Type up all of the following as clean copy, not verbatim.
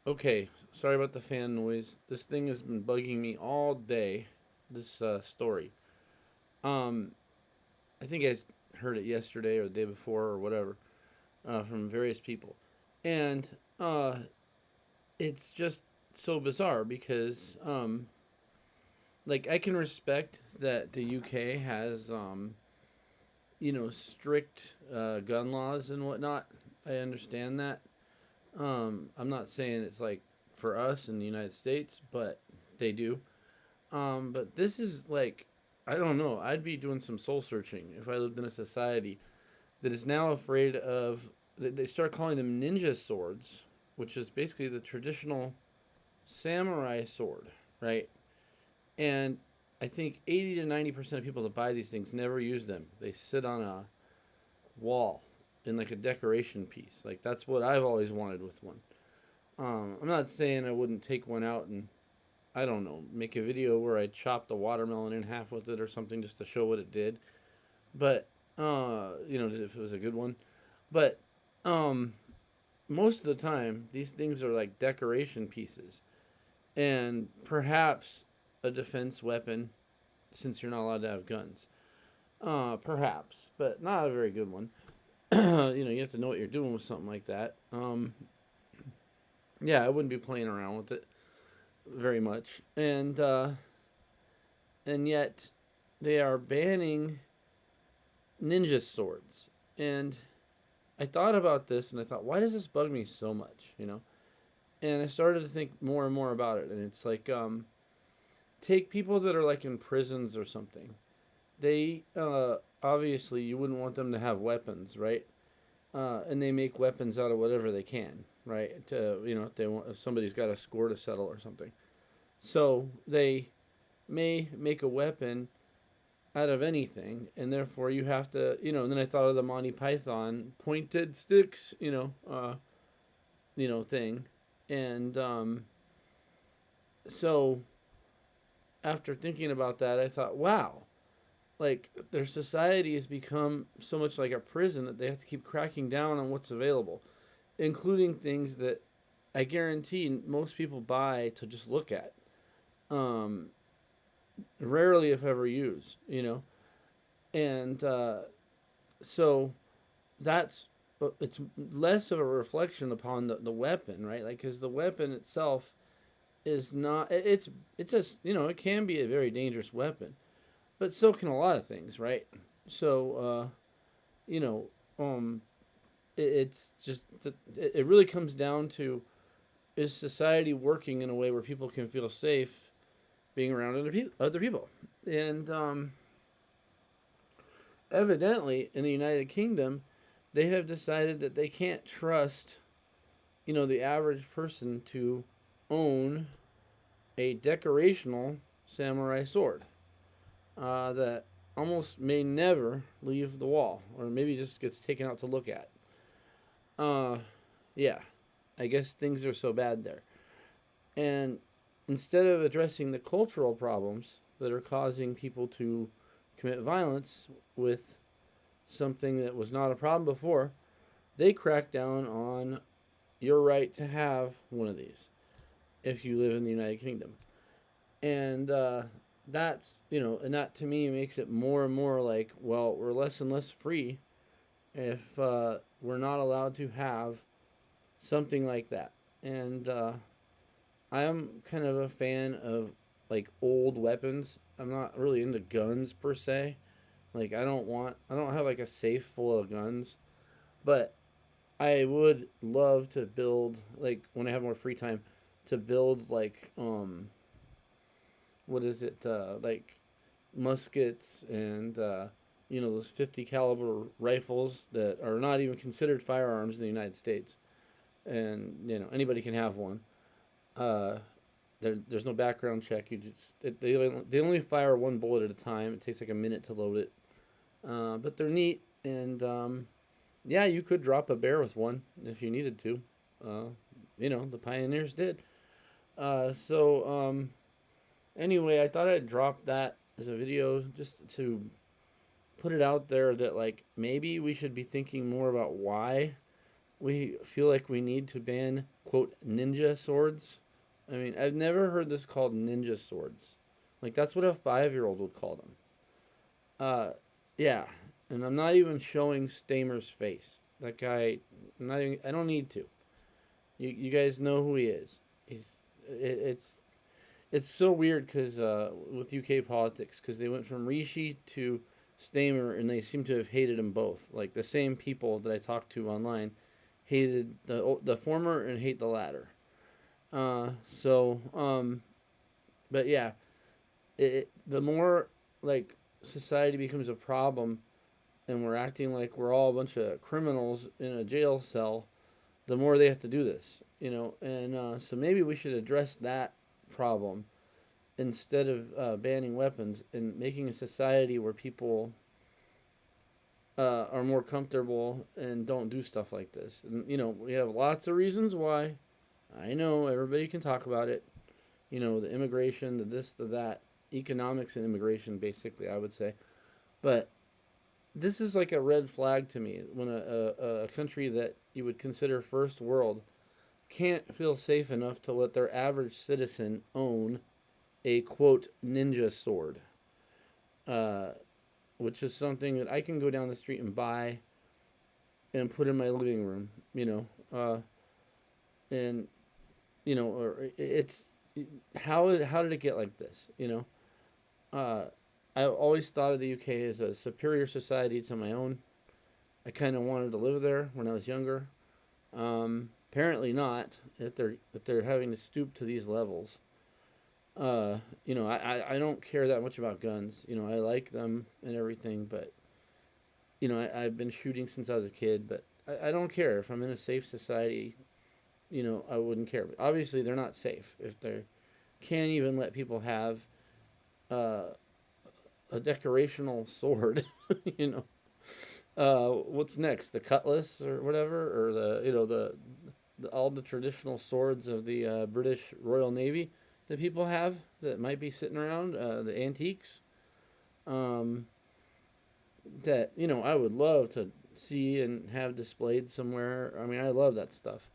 Okay, sorry about the fan noise. This thing has been bugging me all day. This story. Um, I think I heard it yesterday or the day before or whatever from various people, and uh, it's just so bizarre because like I can respect that the UK has strict gun laws and whatnot. I understand that. I'm not saying it's like for us in the United States, but they do. But this is like, I don't know. I'd be doing some soul searching if I lived in a society that is now afraid of. They start calling them ninja swords, which is basically the traditional samurai sword, right? And I think 80 to 90% of people that buy these things never use them. They sit on a wall in like a decoration piece. Like that's what I've always wanted with one. I'm not saying I wouldn't take one out and I don't know, make a video where I chopped a watermelon in half with it or something just to show what it did. But if it was a good one. But um, most of the time, these things are like decoration pieces, and perhaps a defense weapon, since you're not allowed to have guns. Perhaps, but not a very good one. You have to know what you're doing with something like that. Yeah, I wouldn't be playing around with it very much, and yet they are banning ninja swords. And I thought about this and I thought, why does this bug me so much? And I started to think more and more about it. And it's like, take people that are like in prisons or something. They obviously you wouldn't want them to have weapons, right? And they make weapons out of whatever they can, right? To if somebody's got a score to settle or something, so they may make a weapon out of anything, and therefore you have to, And then I thought of the Monty Python pointed sticks, thing, and so after thinking about that, I thought, wow, like their society has become so much like a prison that they have to keep cracking down on what's available, including things that I guarantee most people buy to just look at. Um, Rarely, if ever, use. And so that's it's less of a reflection upon the weapon, right? Like, because the weapon itself is not. It's just it can be a very dangerous weapon, but so can a lot of things, right? So you know, um, it's just it really comes down to, is society working in a way where people can feel safe being around other people, and evidently in the United Kingdom, they have decided that they can't trust the average person to own a decorational samurai sword that almost may never leave the wall, or maybe just gets taken out to look at. Uh, yeah, I guess things are so bad there. And instead of addressing the cultural problems that are causing people to commit violence with something that was not a problem before, they crack down on your right to have one of these if you live in the United Kingdom. And and that to me makes it more and more like, well, we're less and less free if we're not allowed to have something like that. And I am kind of a fan of like old weapons. I'm not really into guns per se. Like I don't have like a safe full of guns, but I would love to build, like when I have more free time, to build like what is it like muskets and those 50 caliber rifles that are not even considered firearms in the United States, and anybody can have one. Uh, there's no background check. They only fire one bullet at a time. It takes like a minute to load it. But they're neat, and yeah, you could drop a bear with one if you needed to. Uh, the pioneers did. Anyway, I thought I'd drop that as a video just to put it out there that like maybe we should be thinking more about why we feel like we need to ban, quote, ninja swords. I mean, I've never heard this called ninja swords. Like, that's what a 5-year-old would call them. Uh, yeah. And I'm not even showing Stamer's face. That guy, I'm not even, I don't need to. You guys know who he is. It's it's so weird because with UK politics, because they went from Rishi to Stamer, and they seem to have hated them both. Like the same people that I talked to online hated the former and hate the latter. But yeah, the more like society becomes a problem, and we're acting like we're all a bunch of criminals in a jail cell, the more they have to do this, And so maybe we should address that problem instead of banning weapons and making a society where people are more comfortable and don't do stuff like this. And, we have lots of reasons why. I know everybody can talk about it. The immigration, the this, the that, economics and immigration, basically, I would say. But this is like a red flag to me when a country that you would consider first world can't feel safe enough to let their average citizen own a quote ninja sword, uh, which is something that I can go down the street and buy and put in my living room, and or it's how did it get like this, Uh, I always thought of the UK as a superior society to my own. I kind of wanted to live there when I was younger. Apparently not. If they're having to stoop to these levels. I don't care that much about guns. I like them and everything, but I've been shooting since I was a kid. But I don't care if I'm in a safe society. I wouldn't care. But obviously, they're not safe if they can't even let people have uh, a decorational sword. you know. What's next? The cutlass or whatever, or the all the traditional swords of the British Royal Navy that people have that might be sitting around, the antiques. Um, that I would love to see and have displayed somewhere. I mean, I love that stuff.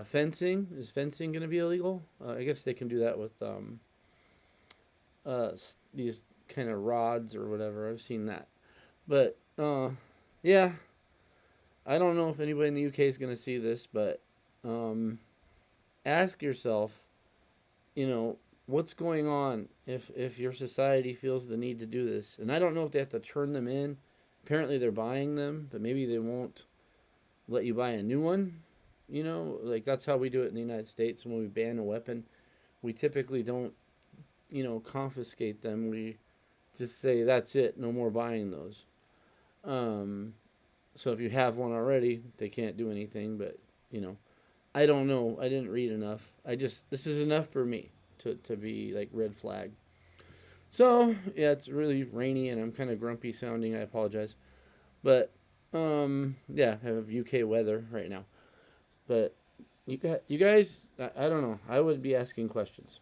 Fencing, is fencing going to be illegal? I guess they can do that with these kind of rods or whatever. I've seen that, but yeah, I don't know if anybody in the UK is going to see this, but um, ask yourself, what's going on if your society feels the need to do this. And I don't know if they have to turn them in. Apparently they're buying them, but maybe they won't let you buy a new one. Like that's how we do it in the United States. When we ban a weapon, we typically don't, confiscate them. We just say that's it, no more buying those. Um, so if you have one already, they can't do anything. But you know, I don't know. I didn't read enough. This is enough for me to be like red flag. So yeah, it's really rainy and I'm kind of grumpy sounding. I apologize, but yeah, I have UK weather right now. But you guys, I don't know. I would be asking questions.